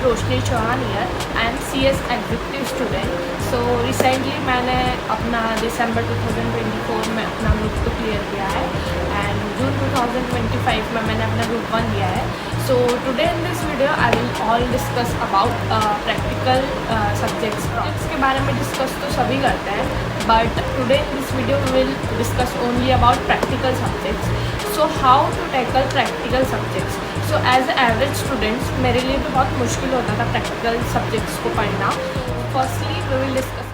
Roshni Chauhan here. I am CS executive student. So recently मैंने अपना दिसंबर 2024 में अपना ग्रुप 2 क्लियर किया है एंड जून 2025 में मैंने अपना ग्रुप 1 लिया है। So today in this video I will all discuss about practical subjects के बारे में डिस्कस तो सभी करते हैं, but today in this video we will discuss only about practical subjects. So how to tackle practical subjects. So as average students मेरे लिए भी बहुत मुश्किल होता था प्रैक्टिकल सब्जेक्ट्स को पढ़ना। Firstly we will discuss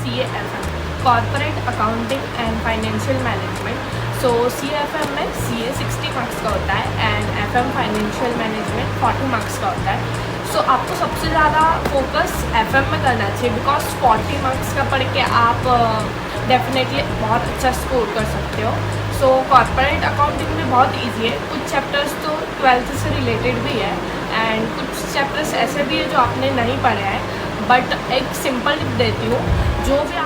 CAFM, corporate accounting and financial management. So CAFM में CA 60 मार्क्स का होता है and FM financial management 40 marks का होता है। सो आपको सबसे ज़्यादा फोकस FM में करना चाहिए बिकॉज 40 मार्क्स का पढ़ के आप डेफिनेटली बहुत अच्छा स्कोर कर सकते हो। सो कॉर्पोरेट अकाउंटिंग भी बहुत इजी है, कुछ चैप्टर्स तो 12th से रिलेटेड भी है एंड कुछ चैप्टर्स ऐसे भी है जो आपने नहीं पढ़े हैं। बट एक सिंपल टिप देती हूँ, जो भी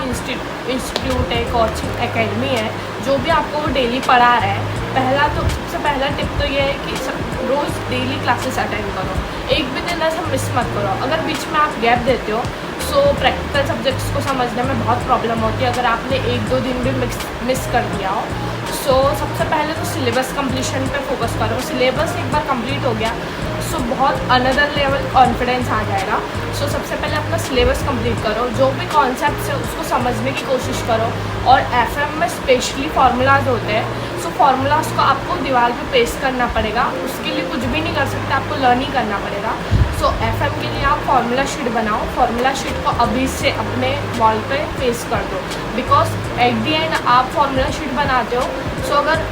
इंस्टीट्यूट है, कोचिंग एकेडमी है, जो भी आपको वो डेली पढ़ा रहा है, सबसे पहला टिप तो ये है कि रोज़ डेली क्लासेस अटेंड करो, एक भी दिन ऐसा मिस मत करो। अगर बीच में आप गैप देते हो सो प्रैक्टिकल सब्जेक्ट्स को समझने में बहुत प्रॉब्लम होती है अगर आपने 1-2 दिन भी मिस कर दिया हो। सो सबसे पहले तो सिलेबस कंप्लीशन पे फोकस करो। सिलेबस एक बार कंप्लीट हो गया सो बहुत अनदर लेवल कॉन्फिडेंस आ जाएगा। सो सबसे पहले अपना सिलेबस कंप्लीट करो, जो भी कॉन्सेप्ट्स है उसको समझने की कोशिश करो। और FM में स्पेशली फार्मूलाज होते हैं, सो फार्मूलाज को आपको दीवार पे पेस्ट करना पड़ेगा, उसके लिए कुछ भी नहीं कर सकते, आपको लर्न ही करना पड़ेगा। सो FM के लिए आप फार्मूला शीट बनाओ, फार्मूला शीट को अभी से अपने वॉल पे पेस्ट कर दो बिकॉज एट दी एंड आप फार्मूला शीट बनाते हो सो अगर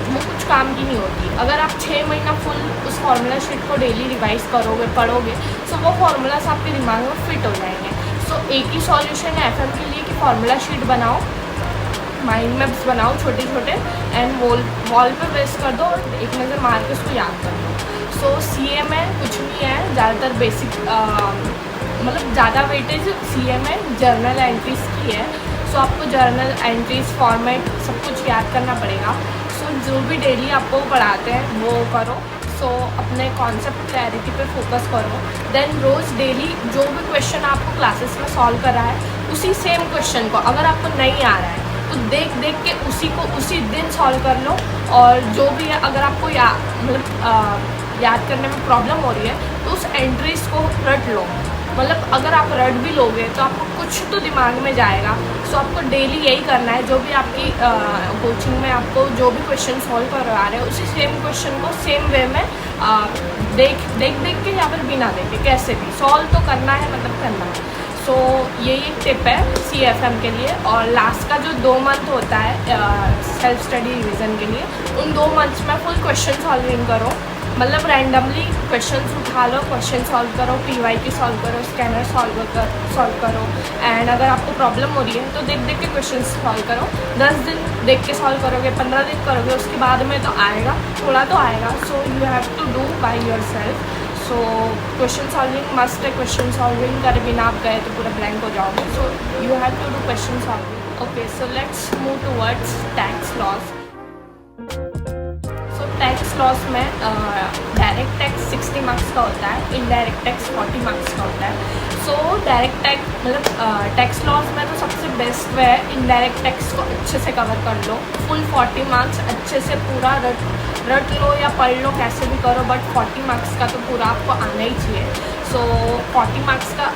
वो कुछ काम की नहीं होती। अगर आप 6 महीना फुल उस फार्मूला शीट को डेली रिवाइज करोगे, पढ़ोगे, सो वो फार्मूलाज आपके दिमाग में फिट हो जाएंगे। सो एक ही सॉल्यूशन है FM के लिए कि फार्मूला शीट बनाओ, माइंड मैप्स बनाओ छोटे छोटे एंड वॉल पे पेस्ट कर दो और एक नज़र मार के उसको याद कर दो। सो CA में कुछ नहीं है, ज़्यादातर बेसिक मतलब ज़्यादा वेटेज CA में जर्नल एंट्रीज की है। सो आपको जर्नल एंट्रीज फॉर्मेट सब कुछ याद करना पड़ेगा। सो जो भी डेली आपको पढ़ाते हैं वो करो। सो अपने कॉन्सेप्ट क्लैरिटी पे फोकस करो। देन रोज़ डेली जो भी क्वेश्चन आपको क्लासेस में सॉल्व कर रहा है उसी सेम क्वेश्चन को अगर आपको नहीं आ रहा है तो देख के उसी को उसी दिन सॉल्व कर लो। और जो भी है अगर आपको याद करने में प्रॉब्लम हो रही है तो उस एंट्रीज को रट लो। मतलब अगर आप रट भी लोगे तो आपको कुछ तो दिमाग में जाएगा। सो आपको डेली यही करना है, जो भी आपकी कोचिंग में आपको जो भी क्वेश्चन सॉल्व करवा रहे हो उसी सेम क्वेश्चन को सेम वे में देख के या फिर बिना देखे कैसे भी सॉल्व तो करना है, मतलब करना है। सो यही एक टिप है CAFM के लिए। और लास्ट का जो 2 मंथ होता है सेल्फ स्टडी रिवीजन के लिए, उन 2 मंथ्स में फुल क्वेश्चन सॉल्विंग करो। मतलब रैंडमली क्वेश्चंस उठा लो, क्वेश्चन सॉल्व करो, PYQ सॉल्व करो, स्कैनर सॉल्व करो। एंड अगर आपको प्रॉब्लम हो रही है तो देख के क्वेश्चन सॉल्व करो। 10 दिन देख के सॉल्व करोगे, 15 दिन करोगे, उसके बाद में तो आएगा, थोड़ा तो आएगा। So you have to do by yourself. So question solving must है, क्वेश्चन सॉल्विंग करे बिना आप गए तो पूरा ब्लैंक हो जाओगे। So you have to do question solving. Okay, so let's move towards tax laws. Tax laws में डायरेक्ट टैक्स 60 मार्क्स का होता है, इनडायरेक्ट टैक्स 40 मार्क्स का होता है। सो डायरेक्ट टैक्स मतलब टैक्स लॉस में तो सबसे बेस्ट वे है इनडायरेक्ट टैक्स को अच्छे से कवर कर लो। फुल 40 मार्क्स अच्छे से पूरा रट लो या पढ़ लो, कैसे भी करो, बट 40 मार्क्स का तो पूरा आपको आना ही चाहिए। सो 40 मार्क्स का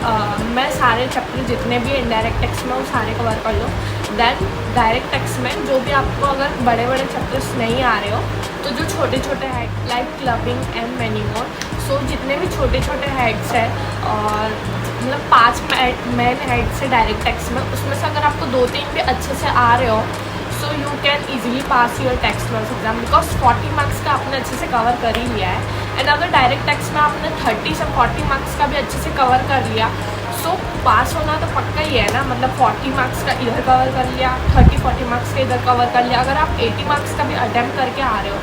मैं सारे चैप्टर जितने भी इनडायरेक्ट टैक्स में वो सारे कवर कर लो। देन डायरेक्ट टैक्स में जो भी आपको अगर बड़े चैप्टर्स नहीं आ रहे हो तो जो छोटे head like clubbing and many more, so जितने भी छोटे हेड्स हैं और मतलब 5 मेन हेड्स है डायरेक्ट टैक्स में, उसमें से अगर आपको 2-3 भी अच्छे से आ रहे हो so you can easily pass your tax loss exam because 40 marks का आपने अच्छे से कवर कर ही लिया है। एंड अगर डायरेक्ट टैक्स में आपने 30 से 40 मार्क्स का भी अच्छे से कवर कर लिया सो पास होना तो पक्का ही है ना। मतलब 40 मार्क्स का इधर कवर कर लिया, 30-40 मार्क्स का इधर कवर कर लिया, अगर आप 80 मार्क्स का भी अटैम्प्ट करके आ रहे हो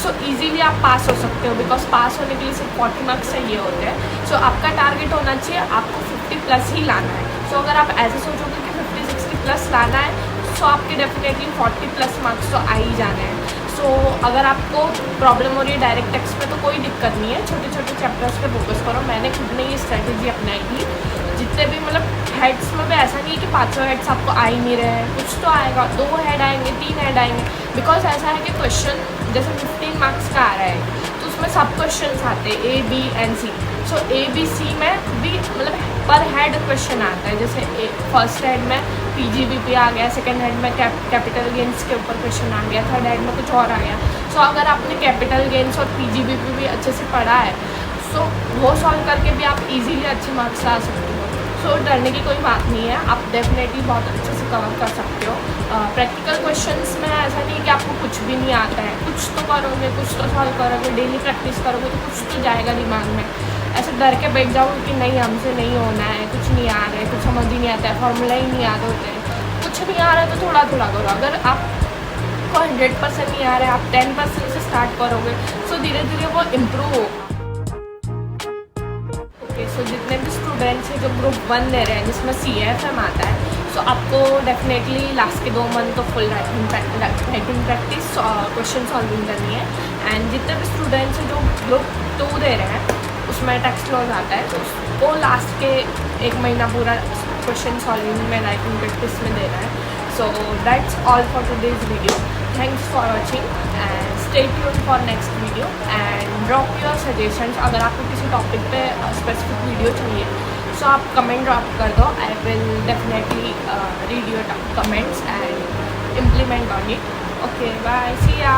सो ईजीली आप पास हो सकते हो बिकॉज पास होने के लिए सिर्फ 40 मार्क्स चाहिए होते हैं। सो आपका टारगेट होना चाहिए आपको 50+ ही लाना है। सो अगर आप ऐसे सोचोगे कि 50-60+ लाना है सो आपके डेफिनेटली 40+ मार्क्स तो आ ही जाने हैं। सो सो अगर आपको प्रॉब्लम हो रही है डायरेक्ट टेक्स्ट में तो कोई दिक्कत नहीं है, छोटे छोटे चैप्टर्स पे फोकस करो। मैंने खुद ने ये स्ट्रेटजी अपनाई थी। जितने भी मतलब हेड्स में भी ऐसा नहीं है कि 500 हेड्स आपको आ ही नहीं रहे हैं, कुछ तो आएगा, 2 हेड आएंगे, 3 हेड आएंगे। बिकॉज ऐसा है कि क्वेश्चन जैसे 15 मार्क्स का आ रहा है तो उसमें सब क्वेश्चन आते हैं A, B and C। So A, B, C में भी मतलब पर हेड क्वेश्चन आता है। जैसे फर्स्ट हेड में PGBP आ गया, सेकंड हेड में कैपिटल गेन्स के ऊपर क्वेश्चन आ गया, थर्ड हेड में कुछ और आ गया। सो अगर आपने कैपिटल गेन्स और PGBP भी अच्छे से पढ़ा है सो वो सॉल्व करके भी आप इजीली अच्छे मार्क्स ला सकते हो। सो डरने की कोई बात नहीं है, आप डेफिनेटली बहुत अच्छे से कवर कर सकते हो। प्रैक्टिकल क्वेश्चंस में ऐसा नहीं है कि आपको कुछ भी नहीं आता है, कुछ तो करोगे, कुछ तो सॉल्व करोगे, डेली प्रैक्टिस करोगे तो कुछ तो जाएगा दिमाग में। ऐसे डर के बैठ जाओगे कि नहीं हमसे नहीं होना है, कुछ नहीं आ रहा है, कुछ समझ ही नहीं आता है, फॉर्मूला ही नहीं याद होते हैं, कुछ नहीं आ रहा है तो थोड़ा थोड़ा करो। अगर आपको 100% नहीं आ रहा है, आप 10% से स्टार्ट करोगे सो धीरे धीरे वो इम्प्रूव होगा। सो जितने भी स्टूडेंट्स हैं जो ग्रुप 1 ले रहे हैं जिसमें CFM आता है सो आपको डेफिनेटली लास्ट के 2 मंथ तो full writing practice question solving करनी है। एंड जितने भी स्टूडेंट्स हैं जो ग्रुप 2 दे रहे हैं उसमें टेक्स्ट लॉज आता है तो उसको लास्ट के 1 महीना पूरा क्वेश्चन सॉल्विंग में राइटिंग प्रैक्टिस में दे रहे हैं। So that's all for today's video. Thanks for watching and stay tuned for next video and drop your suggestions. अगर आपको किसी टॉपिक पे स्पेसिफिक वीडियो चाहिए सो आप कमेंट ड्रॉप कर दो। I will definitely read your comments and implement on it. Okay bye, see या।